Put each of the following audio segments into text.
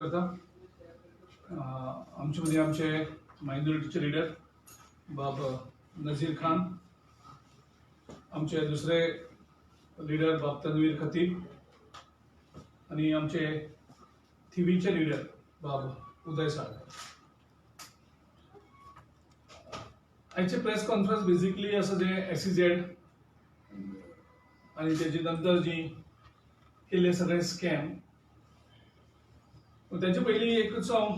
करता. आमचे मध्ये आमचे मायनॉरिटीचे लीडर बाब नजीर खान, आमचे दुसरे लीडर बाब तनवीर खतीब आणि आमचे थिवीचे लीडर बाब उदय साळवे. आजचे प्रेस कॉन्फरन्स बेसिकली असं जे SEZ आणि त्याच्या नंतर जी केले सगळे स्कॅम, त्याच्या पयलीं एकच हांव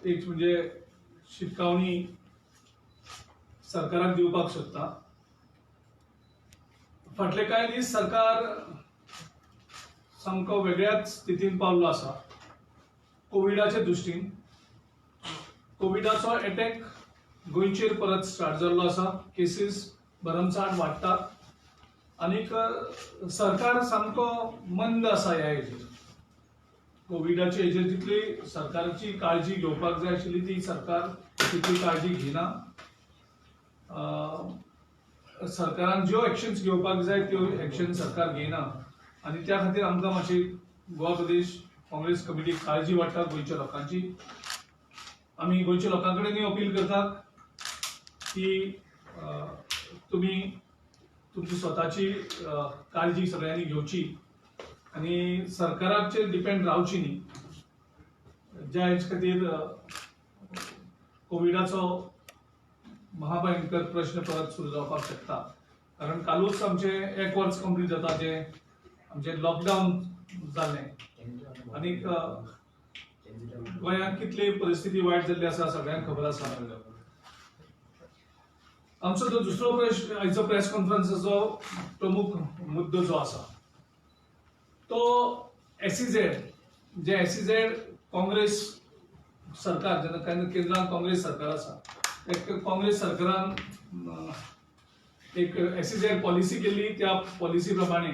एक म्हणजे शिटकावणी सरकाराक दिवपाक सोदता. फाटले कांय दीस सरकार सामको वेगळ्याच स्थितीन पावल्लो आसा. कोविडाचे दृश्टीन कोविडाचो अटॅक गोंयचेर परत स्टार्ट जाल्लो आसा. केसीस भरमसाट वाडटात आनीक सरकार सामको मंद आसा ह्या हेजेर. कोविडाचे हेजेर जितली सरकारची काळजी घेवपाक जाय आशिल्ली ती सरकार तितली काळजी घेना. सरकारान ज्यो एक्शन्स घेवपाक जाय त्यो एक्शन सरकार घेयना आनी त्या खातीर आमकां मातशी गोवा प्रदेश काँग्रेस कमिटीक काळजी वाडटा गोंयच्या लोकांची. आमी गोंयच्या लोकां कडेन अपील करतात की तुमी तुमची स्वताची काळजी सगळ्यांनी घेवची आनी सरकाराचेर डिपेंड रावची न्ही. ज्या हेजे खातीर कोविडाचो महाभयंकर प्रश्न परत सुरू जावपाक शकता. कारण कालूच आमचे 1 वर्स कंप्लीट जाता जे आमचे लॉकडावन जाल्लें आनीक गोंयांत कितली परिस्थिती वायट जाल्ली आसा सगळ्यांक खबर आसा. आमचो जो दुसरो आयचो प्रेस कॉन्फरन्साचो प्रमुख मुद्दो जो आसा तो SEZ जे SEZ काँग्रेस सरकार जेन्ना केंद्रांत काँग्रेस सरकार आसा काँग्रेस सरकारान एक SEZ पॉलिसी केल्ली. त्या पॉलिसी प्रमाणे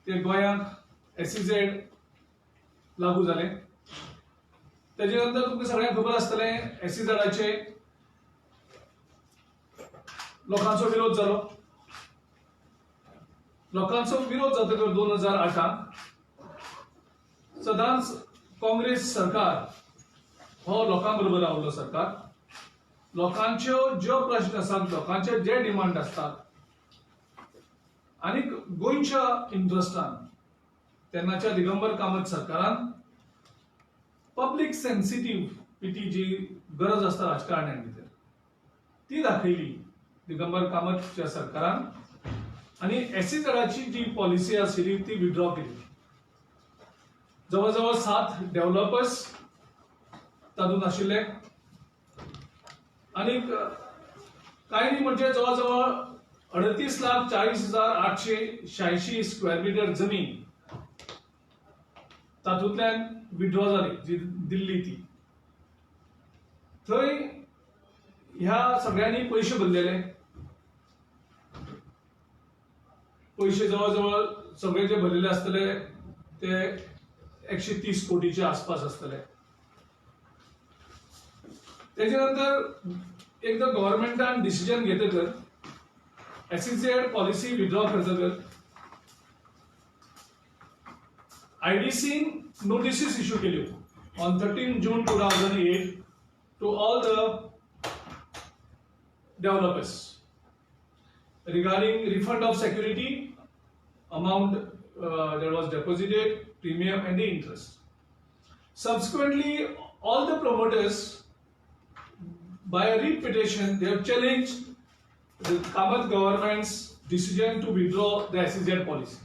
ते गोंयांत SEZ लागू जालें. तेजे नंतर तुमकां सगळ्यांक खबर आसतलें SEZचे लोकांचो विरोध जालो. लोकांचो विरोध जातकर 2008 सदांच काँग्रेस सरकार हो लोकां बरोबर रावल्लो सरकार. लोकांच्यो ज्यो प्रश्न आसात, लोकांचे जे डिमांड आसतात आनीक गोंयच्या इंट्रस्टान तेन्नाच्या दिगंबर कामत सरकारान पब्लीक सेन्सिटिव्हिटी जी गरज आसता राजकारण्यां भितर ती दाखयली दिगंबर कामतच्या सरकारान आनी SEZची जी पॉलिसी आशिल्ली ती विथड्रॉ केली. जवळ जवळ 7 डेव्हलपर्स तातूंत आशिल्ले आनीक कांय न्ही म्हणजे जवळ जवळ 38,40,886 स्क्वेअर मिटर जमीन तातूंतल्यान विथड्रॉ जाली जी दिल्ली ती. थंय ह्या सगळ्यांनी पयशे भरलेले. पयशे जवळ जवळ सगळे जे भरलेले आसतले ते 130 कोटीचे आसपास आसतले. तेजे नंतर एकदा गव्हर्नमेंटान डिसिजन घेतकर SEZ पॉलिसी विथड्रॉ करतकर IDCन नोटिसीस इश्यू केल्यो on 13 June 2008 to all the developers regarding refund of security amount that was deposited, premium and the interest. Subsequently, all the promoters by a writ petition they have challenged the Kamath government's decision to withdraw the SEZ policy.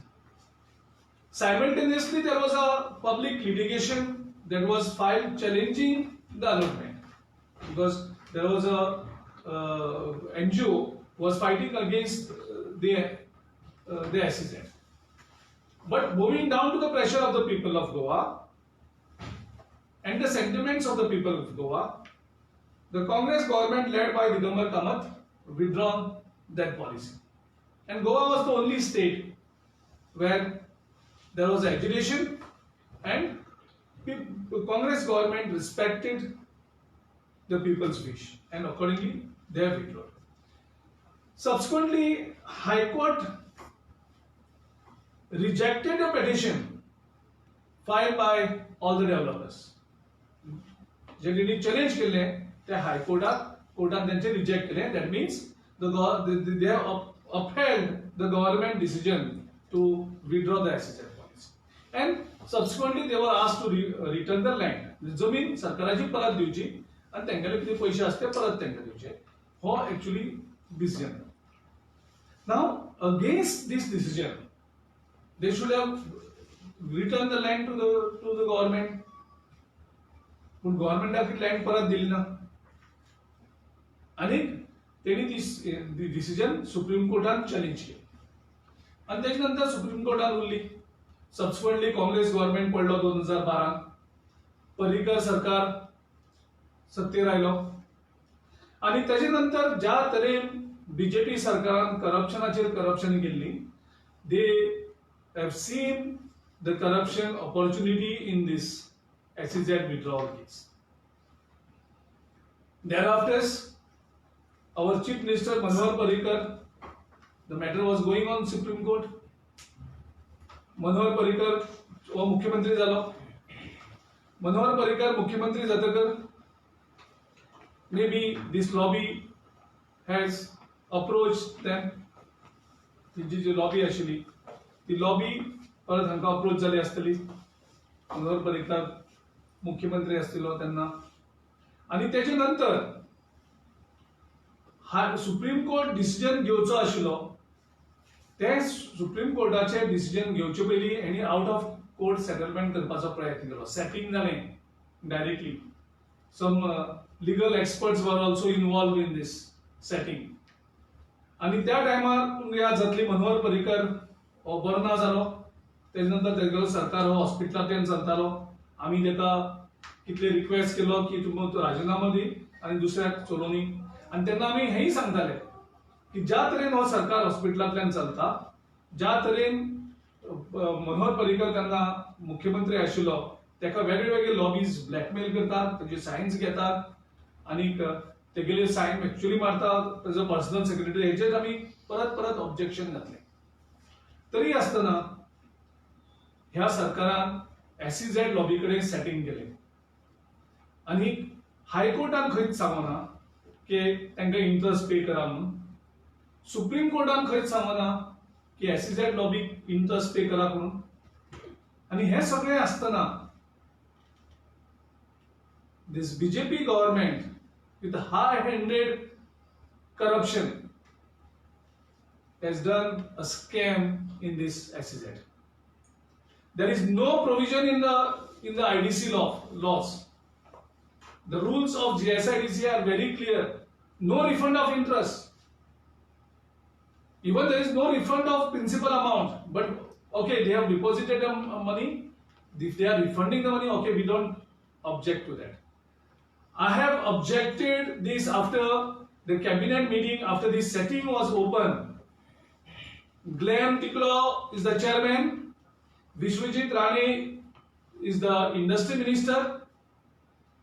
Simultaneously, there was a public litigation that was filed challenging the allotment because there was a NGO was fighting against the SEZ. But moving down to the pressure of the people of Goa and the sentiments of the people of Goa, the Congress government led by Digambar Kamath withdrawn that policy. And Goa was the only state where there was agitation and Congress government respected the people's wish and accordingly they have withdrawn. Subsequently, High Court rejected a petition filed by all the developers. जे त्यांनी challenge केले ते कोर्टात त्यांचे reject केले. That means they have upheld the government decision to withdraw the SEZ policy. And subsequently they were asked to return the land. जमीन सरकाराची परत दिवची आणि त्यांना किती पैसे असते परत त्यांना दिवचे. हो actually decision. Now against this decision they should have returned the land to the government. पण गव्हर्नमेंटाची लँड परत दिली ना आणि त्यांनी ती डिसिजन सुप्रीम कोर्टात चॅलेंज केली आणि त्याच्यानंतर सुप्रीम कोर्टात उरली. सबसिक्वेंटली काँग्रेस गव्हर्नमेंट पडलो 2012. पर्रीकर सरकार सत्तेर आयलो आणि त्याच्यानंतर ज्या तरेन बीजेपी सरकारान करप्शन केल्ली, they have seen the corruption opportunity in this SEZ withdrawal case. Thereafter, our Chief Minister Manohar Parrikar, the matter was going on Supreme Court. Manohar Parrikar वो मुख्यमंत्री झालो. Manohar Parrikar मुख्यमंत्री जातकर maybe this lobby has approached them. Ji lobby आशिल्ली ती lobby परत हांकां approach जाली आसतली. मनोहर पर्रीकर मुख्यमंत्री असतील त्यांना आणि त्याच्यानंतर हा सुप्रीम कोर्ट डिसिजन घेवचो आशिल्लो. ते सुप्रीम कोर्टाचे डिसिजन घेवचे पयलीं हेणी आउट ऑफ कोर्ट सेटलमेंट करपाचो प्रयत्न केलो. सेटिंग जालें directly. Some legal experts were also involve in this setting आणि त्या टायमार याद जातली मनोहर पर्रीकर हो बरो ना जालो. त्याच्यानंतर तेगेलो सरकार हो हॉस्पिटलांतल्यान चलतालो. आम्ही तेका कितले रिक्वेस्ट केलो की तुमी तो राजीनामा दी आणि दुसऱ्याक चलोनी आणि तेन्ना आमी हेही सांगताले की ज्या तरेन हो सरकार हॉस्पिटलांतल्यान चलता, ज्या तरेन मनोहर पर्रीकर तेन्ना मुख्यमंत्री आशिल्लो तेका वेगवेगळे लॉबीज ब्लॅकमेल करतात, तेजे सायन्स घेतात आणि तेगेले सायन एक्चुअली मारतात, तेजो पर्सनल सेक्रेटरी हेचेर आमी परत ऑब्जेक्शन घातले. तरी आसतना ह्या सरकारान SEZ लॉबी कडेन सेटिंग केले आणि हायकोर्टान खंयच सांगना की तांकां इंटरेस्ट पे करा म्हणून. सुप्रीम कोर्टान खंयच सांगना की SEZ लॉबीक इंटरेस्ट पे करा म्हणून. आणि हे सगळे आसतना this BJP government with high-handed corruption has done a scam in this SEZ. There is no provision in the IDC laws. The rules of GSIDC are very clear. No refund of interest. Even there is no refund of principal amount. But okay, they have deposited money. If they are refunding the money, okay, we don't object to that. I have objected this after the cabinet meeting, after this setting was open. Glenn Tiklo is the chairman. Vishwajit Rane is the industry minister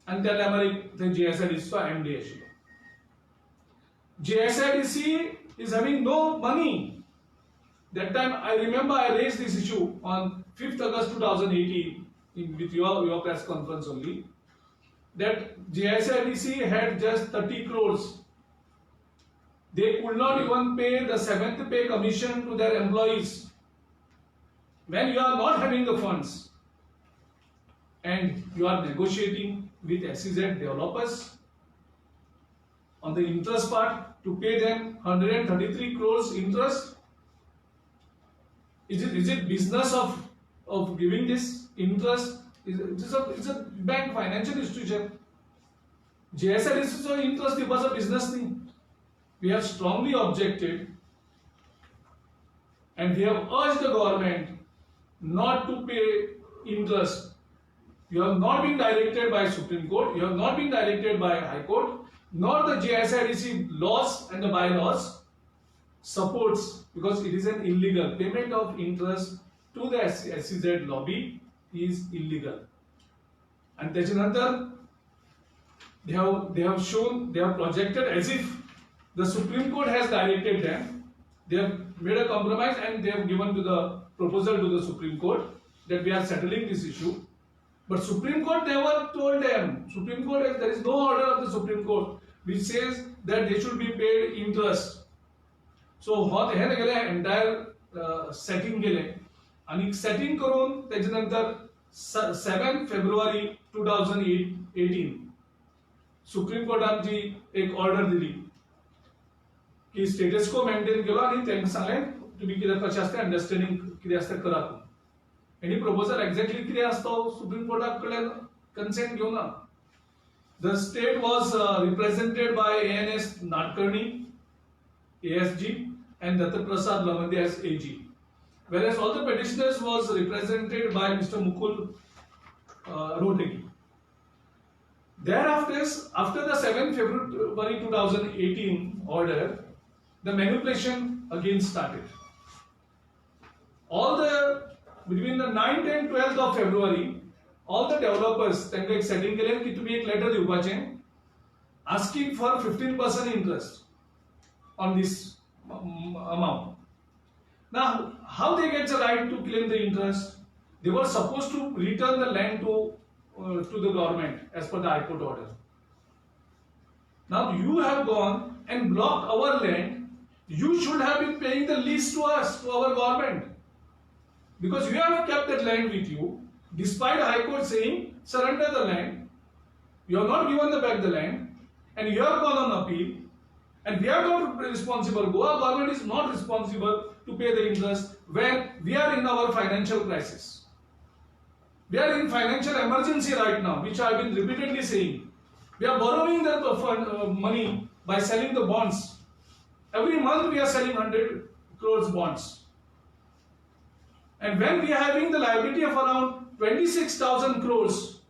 and त्या टायमार the GSIDC MD आशिल्लो. GSIDC is having no money. That time I remember I raised this issue on 5th August 2018 with your press conference only, that GSIDC had just 30 crores. They could not even pay the 7th pay commission to their employees. When you are not having the funds and you are negotiating with SEZ developers on the interest part to pay them 133 crores interest, is it business of giving this interest? It's a bank, financial institution. GSIDC interest was a business thing. We have strongly objected and we have urged the government not to pay interest. You have not been directed by Supreme Court, you have not been directed by High Court, nor the GSIDC laws and the bylaws supports, because it is an illegal payment of interest to the SEZ lobby is illegal. And त्याच्यानंतर they have shown, they have projected as if the Supreme Court has directed them. They have made a compromise and they have given to the proposal to the Supreme Court that we are settling this issue. But Supreme Court never told them. Supreme Court, there is no order of the Supreme Court which says that they should be paid interest. So what हे गेले entire setting गेले आणि setting करून त्याच्यानंतर 7 February 2018 supreme कोर्टाची एक order दिली की status को maintain केलो आणि त्यांनी सांगले तुम्ही किती कशें आसता अंडरस्टँडिंग किती आसता करा. एनी प्रपोजल एक्झॅक्टली किती असतो सुप्रीम कोर्टाकडे कन्सेंट घेऊन ना. The state was represented by ANS Nadkarni, ASG, and Datta Prasad Lamande as AG, whereas all the petitioners was represented by Mr. Mukul Rohtegi. Thereafter, after the 7 February 2018 order, the manipulation again started. All the between the 9th and 12th of February, all the developers त्यांनी एक setting केले की तुम्ही एक letter दिवपाचे asking for 15% interest on this amount. Now, how they get the right to claim the interest? They were supposed to return the land to the government as per the High Court order. Now you have gone and blocked our land. You should have been paying the lease to us, to our government, because you have kept that land with you. Despite High Court saying surrender the land, you have not given back the land, and you have gone on appeal, and we are not responsible. Goa government is not responsible to pay the interest when we are in our financial crisis. We are in financial emergency right now, which I have been repeatedly saying. We are borrowing the money by selling the bonds. Every month we are selling 100 crores bonds. And when we are having the liability of around 26,000 crores,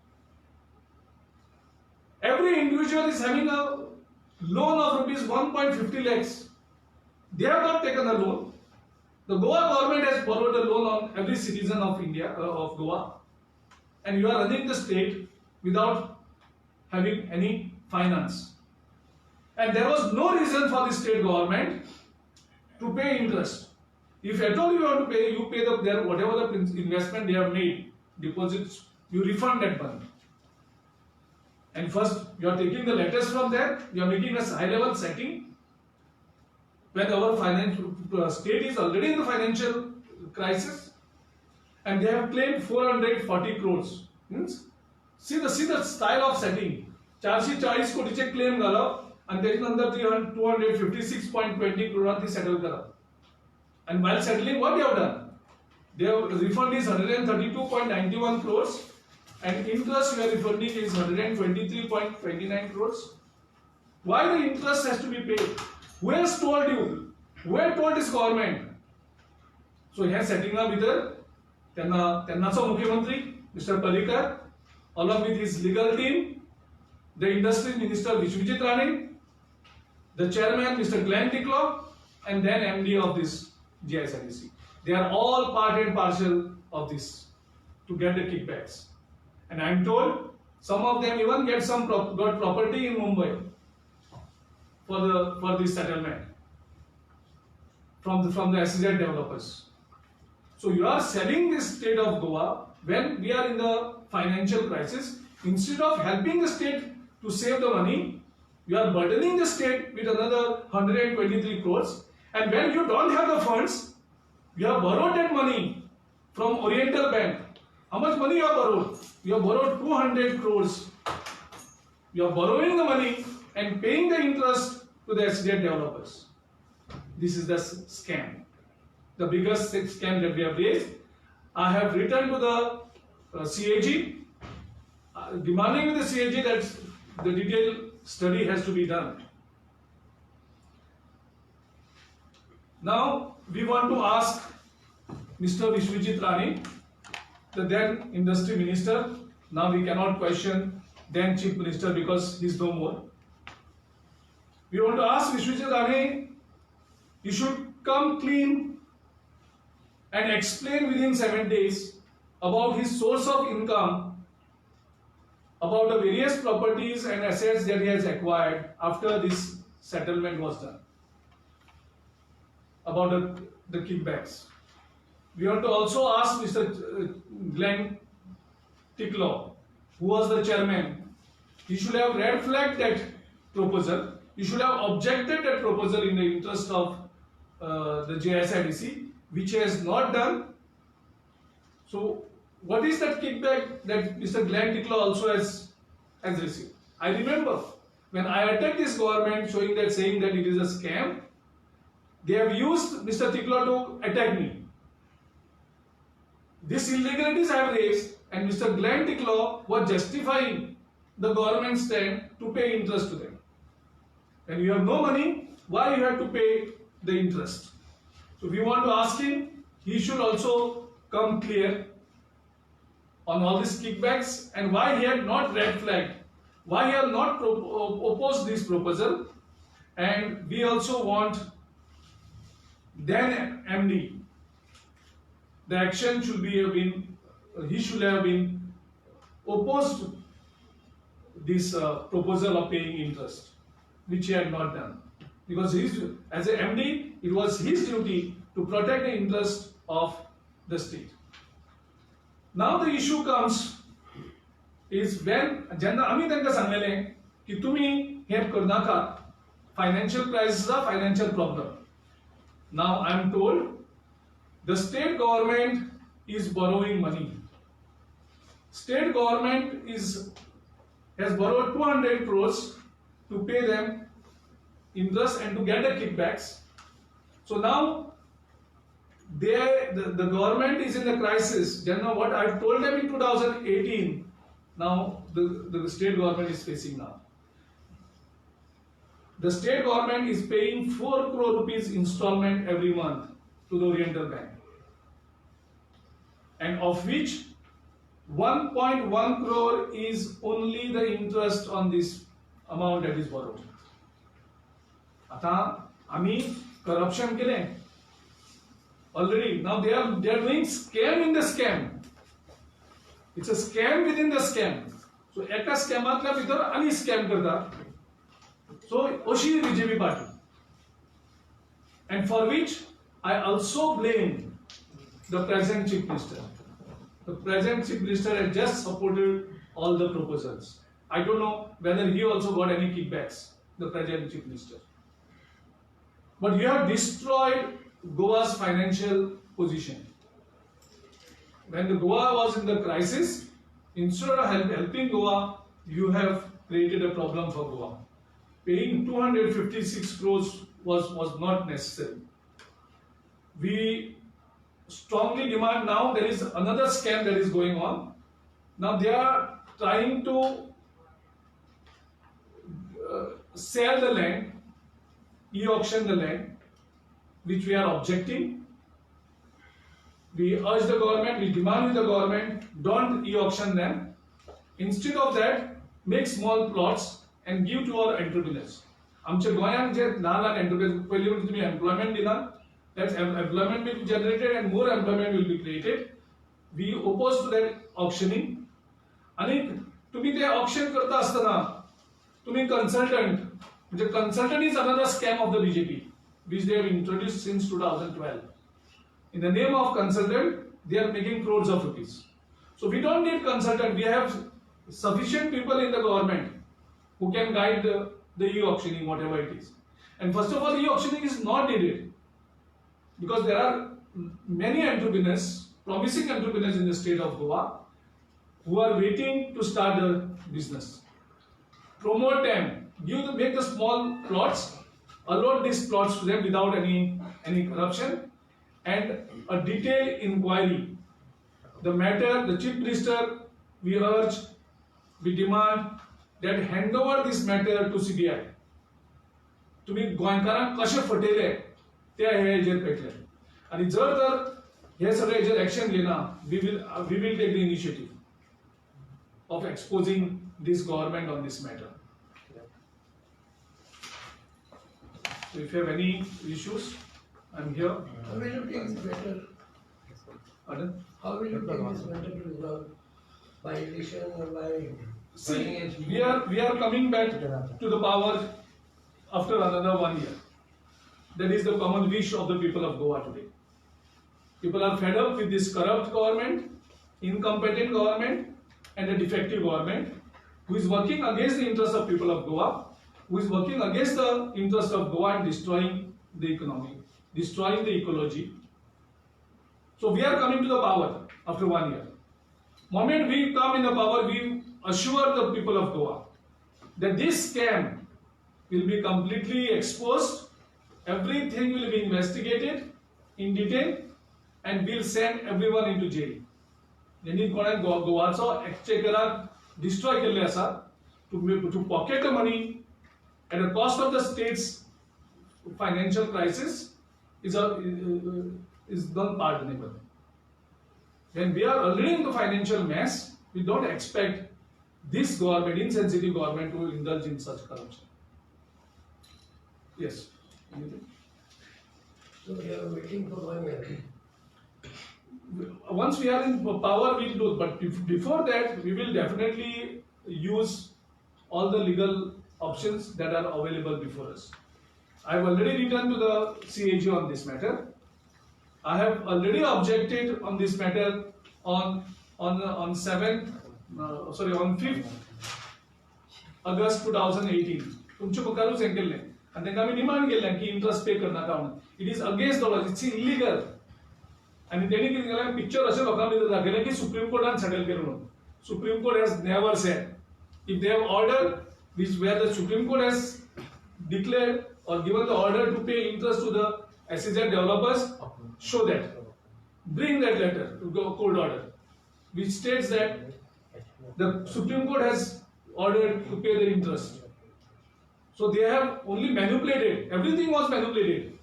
every individual is having a loan of rupees 1.50 lakhs. They have not taken a loan. The Goa government has borrowed a loan on every citizen of India, of Goa, and you are running the state without having any finance. And there was no reason for the state government to pay interest. If at all you want to pay, you pay their whatever the investment they have made, deposits, you refund that money. And first, you are taking the letters from there, you are making a high-level setting when our financial state is already in the financial crisis, and they have claimed 440 crores. Means, see the style of setting. 440 कोटीचे claim झालं आणि त्याच्यानंतर 256.20 crores settle करा. And while settling, what they have done? Their refund is 132.91 crores, and interest we are refunding is 123.29 crores. Why the interest has to be paid? Who has told you? Who has told this government? So here setting up with त्यांनाचा मुख्यमंत्री Mr. Parrikar, along with his legal team, the industry minister Vishwajit Rane, the chairman Mr. Glenn Ticklow, and then MD of this GISIDC. They are all part and parcel of this to get the kickbacks. And I am told some of them even got property in Mumbai for this settlement from the SEZ developers. So you are selling this state of Goa when we are in the financial crisis. Instead of helping the state to save the money, you are burdening the state with another 123 crores. And when you don't have the funds, you have borrowed that money from Oriental Bank. How much money you have borrowed? You have borrowed 200 crores. You are borrowing the money and paying the interest to the SEZ developers. This is the scam. The biggest scam that we have raised. I have written to the CAG, demanding with the CAG that the detailed study has to be done. Now we want to ask Mr. Vishwajit Rane, the then industry minister. Now we cannot question then chief minister because he is no more. We want to ask Vishwajit Rane, he should come clean and explain within 7 days about his source of income, about the various properties and assets that he has acquired after this settlement was done, about the kickbacks. we have to also ask Mr. Glenn Ticklow, who was the chairman. He should have red flagged that proposal. He should have objected that proposal in the interest of the JSIDC, which he has not done. So, what is that kickback that Mr. Glenn Ticklow also has received? I remember when I attacked this government, saying that it is a scam, they have used Mr. Ticklow to attack me. These illegalities I have raised, and Mr. Glenn Ticklow was justifying the government's stand to pay interest to them. And you have no money, why you have to pay the interest? So we want to ask him, he should also come clear on all these kickbacks and why he had not red flagged, why he had not opposed this proposal. And we also want then MD, the action should be he should have been opposed this proposal of paying interest, which he had not done. Because as a MD, it was his duty to protect the interest of the state. Now the issue comes is when आम्ही त्यांना सांगलेले की तुम्ही हे करू नका, financial crisis is a financial problem. Now I am told the state government is borrowing money. State government has borrowed 200 crores to pay them interest and to get the kickbacks. So now the government is in the crisis. What I told them in 2018, now the state government is facing now. The state government is paying 4 crore rupees installment every month to the Oriental Bank, and of which 1.1 crore is only the interest on this amount that is borrowed. आता आम्ही corruption केले already. Now they are doing scam in the scam. It's a scam within the scam. So एका स्कॅमातल्या भितर आनी scam करता. So अशी BJP party, and for which I also blame the present chief minister. The present chief minister has just supported all the proposals. I don't know whether he also got any kickbacks, the present chief minister. But you have destroyed Goa's financial position. When the Goa was in the crisis, instead of helping Goa, you have created a problem for Goa. Paying 256 crores was not necessary. We strongly demand now there is another scam that is going on. Now they are trying to sell the land, e-auction the land, which we are objecting. We urge the government, we demand with the government, don't e-auction them. Instead of that, make small plots and give to our entrepreneurs. आमच्या गोंयांत जे ल्हान entrepreneurs, पयलीं म्हणजे तुम्ही employment दिना, that employment will be generated and more employment will be created. We oppose to that auctioning. आणि तुम्ही ते auction करता असताना तुम्ही consultant, म्हणजे consultant is another scam of the BJP, which they have introduced since 2012. In the name of consultant, they are making crores of rupees. So we don't need consultant. We have sufficient people in the government who can guide the e-auctioning, whatever it is. And first of all, e-auctioning is not needed because there are many entrepreneurs, promising entrepreneurs in the state of Goa who are waiting to start a business. Promote them, make the small plots, allot these plots to them without any corruption, and a detailed inquiry. The matter, the chief minister, we urge, we demand that hand over this matter to CBI. तुम्ही गोंयकारांक कशे फटयले ते हेजेर पेटले, आणि जर तर हे सगळे हेजेर एक्शन घेना, we will take the initiative of exposing this government on this matter. So if you have any issues, I'm here. How will you take this matter? Pardon? How will you take this matter to resolve? By election or by? See, we are coming back to the power after another 1 year. That is the common wish of the people of Goa today. People are fed up with this corrupt government, incompetent government, and a defective government who is working against the interests of people of Goa, who is working against the interest of Goa and destroying the economy, destroying the ecology. So we are coming to the power after 1 year. Moment we come in the power, we assure the people of Goa that this scam will be completely exposed, everything will be investigated in detail, and we'll send everyone into jail. ज्यांनी कोणाक गोवाचो एक्सचेकराक destroy केल्ले आसा to pocket the money at the cost of the state's financial crisis is non-pardonable. When we are already in the financial mess, we don't expect this government, insensitive government, to indulge in such corruption. Yes. So we are waiting for 1 year. Once we are in power, we'll do. But before that, we will definitely use all the legal options that are available before us. I have already written to the CAG on this matter. I have already objected on this matter on 5th August 2018. तुमचे मुखारूच हें केल्लें आनी तांकां आमी demand केल्लें की interest पे करनाका म्हणून. It is against the law, it's illegal. आनी तेणी कितें केलें, पिक्चर अशें लोकां भितर दाखयलें की सुप्रीम कोर्टान सेटल केलें म्हणून. Supreme court has never said if they have order which where the Supreme Court has declared or given the order to pay interest to the SEZ developers, show that. Bring that letter to the court order, which states that the Supreme Court has ordered to pay the interest. So they have only manipulated. Everything was manipulated,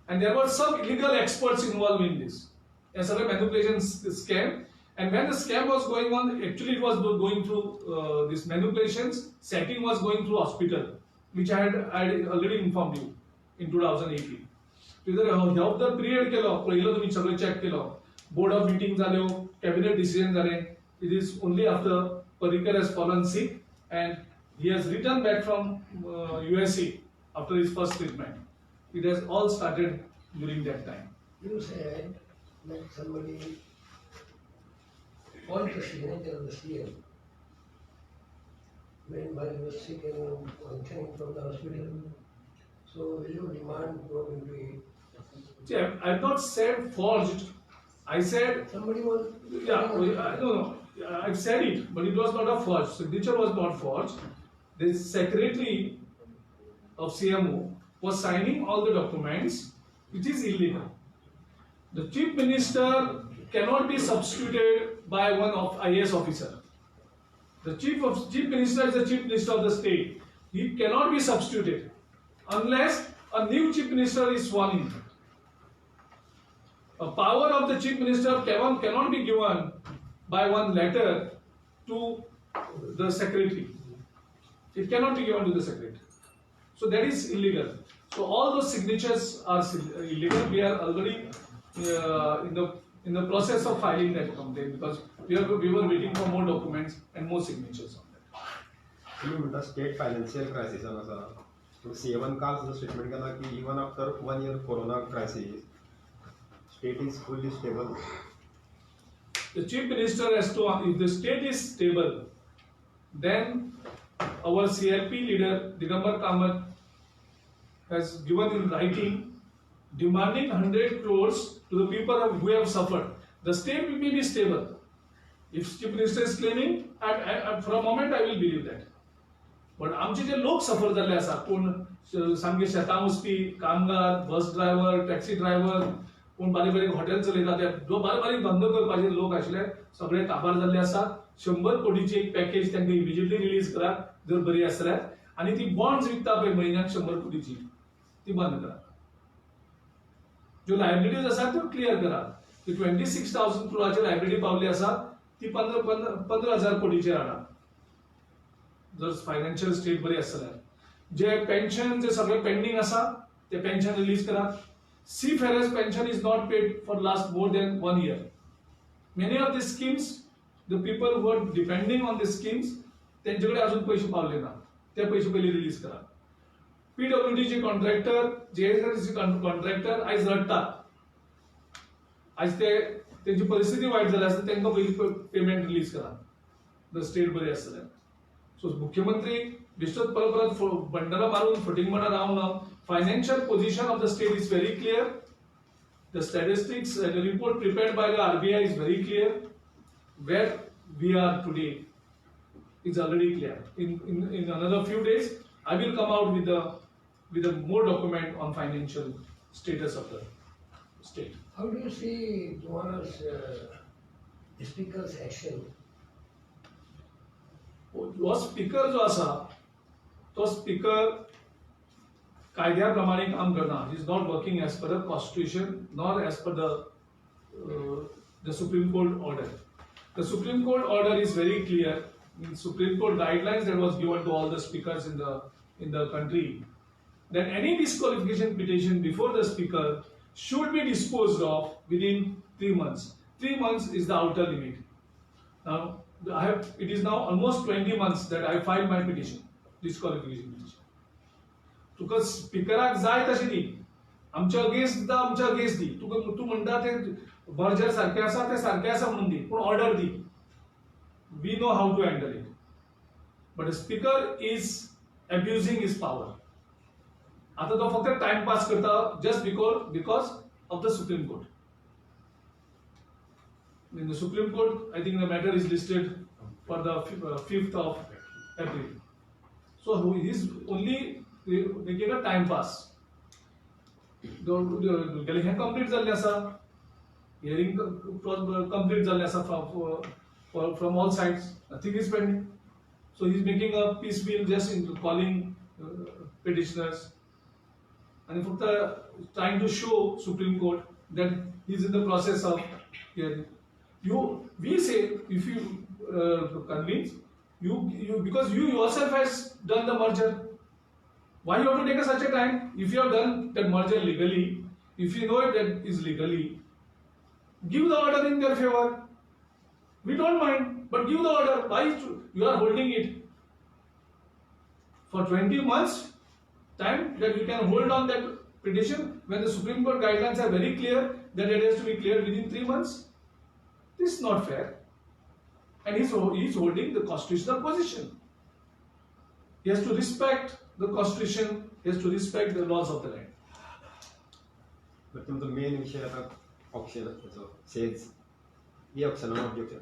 and there were some illegal experts involved in this. A sort of manipulation scam. And when the scam was going on, actually it was going through these manipulations. Setting was going through hospital, which I had already informed you in 2018. So जर ह्या जर period केलो, पळयलो तुमी सगळें check Kelo, board of meeting जाल्यो, cabinet decision जालें. It is only after Parrikar has fallen sick and he has returned back from USA after his first treatment. It has all started during that time. You said that somebody want the signature of the CM when while he was sick and functioning from the hospital. So will you demand probably? See, I have not said forged. I said Somebody was. yeah. No. I've said it, but it was not a forged. Signature was not forged. The secretary of CMO was signing all the documents. It is illegal. The chief minister cannot be substituted by one of IAS officer. The chief minister is the chief minister of the state. He cannot be substituted unless a new chief minister is sworn in. A power of the chief minister cannot be given by one letter to the secretary. It cannot be given to the secretary. So that is illegal. So all those signatures are illegal. We are already in the process of filing that complaint because we were waiting for more documents and more signatures on that. तुम्ही म्हणता state financial क्रायसिसान आसा. सीएमान काल सुद्धा statement केला की even after 1 year corona crisis state is fully stable. The chief minister has to, if the state is stable, then our CRP leader Digambar Kamat has given in writing demanding 100 crores to the people who have suffered. The state may be stable. If chief minister is claiming, for a moment I will believe that. But आमचे जे लोक सफर जाल्ले आसा, कोण सामके शेतां वचपी कामगार, bus driver, taxi driver, कोण बारीक बारीक हॉटेल चलयता, ते बारीक बारीक धंदो करपाचे लोक आशिल्ले सगळे काबार जाल्ले आसात. 100 कोटीची एक पॅकेज तांकां इमिजिएटली रिलीज करात जर बरी आसा जाल्यार, आनी ती बॉन्ड्स विकता पळय म्हयन्याक 100 कोटीची ती बंद करात. जो लायबिलिटीज आसा त्यो क्लियर करात. ती 26,000 crores लायबिलिटी पावली आसा ती 15,000 कोटीचेर हाडात. जर फायनान्शियल स्टेट बरी आसा जाल्यार. जे पेन्शन जे सगळे पेंडिंग आसा ते pension release Karat. Seafarers pension is not paid for last more than 1 year. Many of these schemes, the people who are depending on these schemes, त्यांच्याकडे अजून पैसे पावले ना. ते पैसे पहिले रिलीज करा. PWD चे कॉन्ट्रॅक्टर, JSRTC कॉन्ट्रॅक्टर आयज रडतात. आज त्यांची परिस्थिती वाईट झाली असता त्यांना पहिली पेमेंट रिलीज करा द स्टेट बरी आसतलें. सो मुख्यमंत्री बेश्टोच परत परत बंडला मारून फटींगपणां रावून financial position of the state is very clear. The statistics, the report prepared by the RBI is very clear. Where we are today is already clear. In another few days, I will come out with a more document on financial status of the state. How do you see tomorrow's speaker's action? जो speaker जो आसा तो speaker कायद्याप्रमाणे काम करना. Is not working as per the constitution nor as per the Supreme Court order. The Supreme Court order is very clear. In Supreme Court guidelines that was given to all the speakers in the country, that any disqualification petition before the speaker should be disposed of within 3 months. 3 months is the outer limit. Now, it is now almost 20 months that I filed my petition, disqualification petition. तुका स्पीकराक जाय तशी दी, आमच्या against दी. तू म्हणटा ते merger सारखे आसा ते सारखे आसा म्हणून दी, पूण ऑर्डर दी. We know how to handle it. But speaker is abusing his power. आता तो फक्त टाइमपास करता just because of the Supreme Court. In the Supreme Court, I think the matter is listed for the 5th of April. So he is only making a time pass. हे complete जाल्लें आसा, hearing complete जाल्लें आसा from all sides. Nothing is pending. So he is making a peace bill just in calling petitioners and फक्त trying to show Supreme Court that he is in the process of hearing. We say if you convince you because you yourself has done the merger. Why you have to take such a time? If you have done that merger legally, if you know it that is legally, give the order in their favor. We don't mind, but give the order. Why you are holding it for 20 months time that you can hold on that petition when the Supreme Court guidelines are very clear that it has to be cleared within 3 months? This is not fair. And he is holding the constitutional position. He has to respect the constitution, he has to respect the laws of the land. But तुमचा main विषय आता option sales ई ऑप्शनावर objection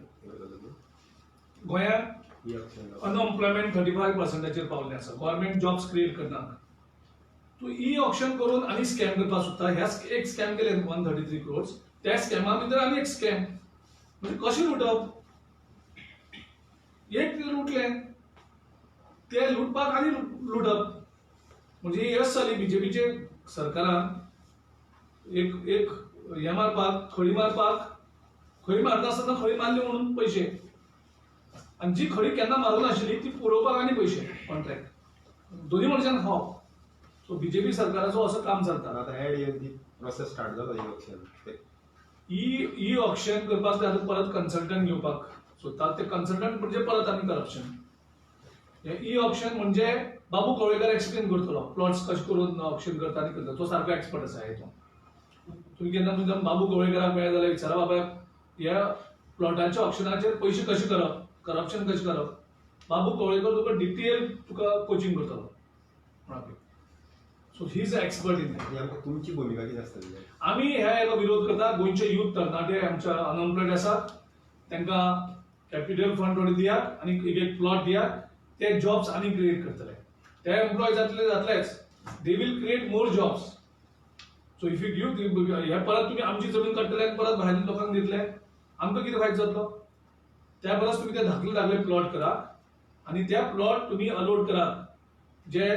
गोंयांत E option unemployment 35%चेर पावल्लें आसा. Government jobs create करना. तूं E option करून आनी scam करपाक सोदता. ह्या एक स्कॅम केले 133 crores. त्या स्कॅमा भितर आनी एक स्कॅम. म्हणजे कशें लुटप. एक लुटलें ते लुटपाक आनी लुटप. म्हणजे यश जाली बीजेपीचे सरकारान एक हे मारपाक खळी मारता आसतना खळी मारली म्हणून पयशे, आनी जी खळी केन्ना मारूं नाशिल्ली ती पुरोवपाक आनी पयशे कॉन्ट्रॅक्ट दोन्ही मनशांक खावप. सो बीजेपी सरकाराचो असं काम चलता. आता ऍड येवन ती प्रोसेस स्टार्ट जाला ई ऑप्शन. ई ऑप्शन करपाक जाय परत कन्सल्टंट घेवपाक सोदतात. ते कन्सल्टंट म्हणजे परत आनी करप्शन. ई ऑप्शन म्हणजे बाबू कवळेकर एक्सप्लेन करतलो प्लॉट्स कशे करून ऑप्शन करता आनी करता. तो सारको एक्सपर्ट आसा हेतून. तुम्ही केन्ना तुमच्या बाबू कवळेकराक मेळ्ळें जाल्यार विचारा बाबा ह्या प्लॉटाच्या ऑप्शनाचेर पयशे कशे करप, करप्शन कशें करप. बाबू कवळेकर तुका डिटेल तुका कोचिंग करतलो. So he is expert in that. तुमची भूमिका कितें आसतली? आमी ह्या विरोध करता. गोंयचे यूथ तरणाटे आमच्या अनएम्प्लॉयड आसात तांकां कॅपिटल फंड थोडे दियात आनी एक प्लॉट दियात. ते जॉब्स आनी क्रिएट करतले. ते एम्प्लॉय जातलेच. They will create more jobs. So if you give हे परत तुम्ही आमची जमीन काडटले परत भायल्या लोकांक दितले आमकां कितें फायदो जातलो. त्या परस तुम्ही ते धाकले प्लॉट करा आनी त्या प्लॉट तुम्ही अलॉट करात. जे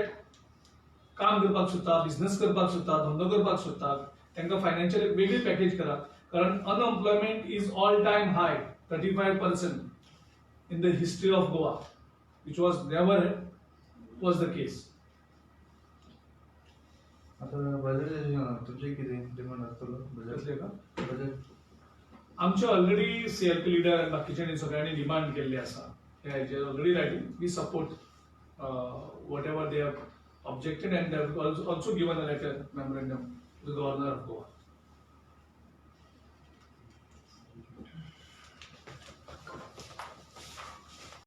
काम करपाक सोदता, बिझनेस करपाक सोदता, धंदो करपाक सोदतात तांकां फायनान्शियल एक वेगळी पॅकेज करा. कारण unemployment is all time hi 35% in the history of Goa which was never was the case. आता बजेट तुमचे किती डिमांड असतो बजेट? आमचे ऑलरेडी सीएलपी लीडर आणि बाकीच्यांनी सगळ्यांनी डिमांड केल्ली आसा. हे already writing we support whatever they have objected and they have also given a letter memorandum to the governor of Goa.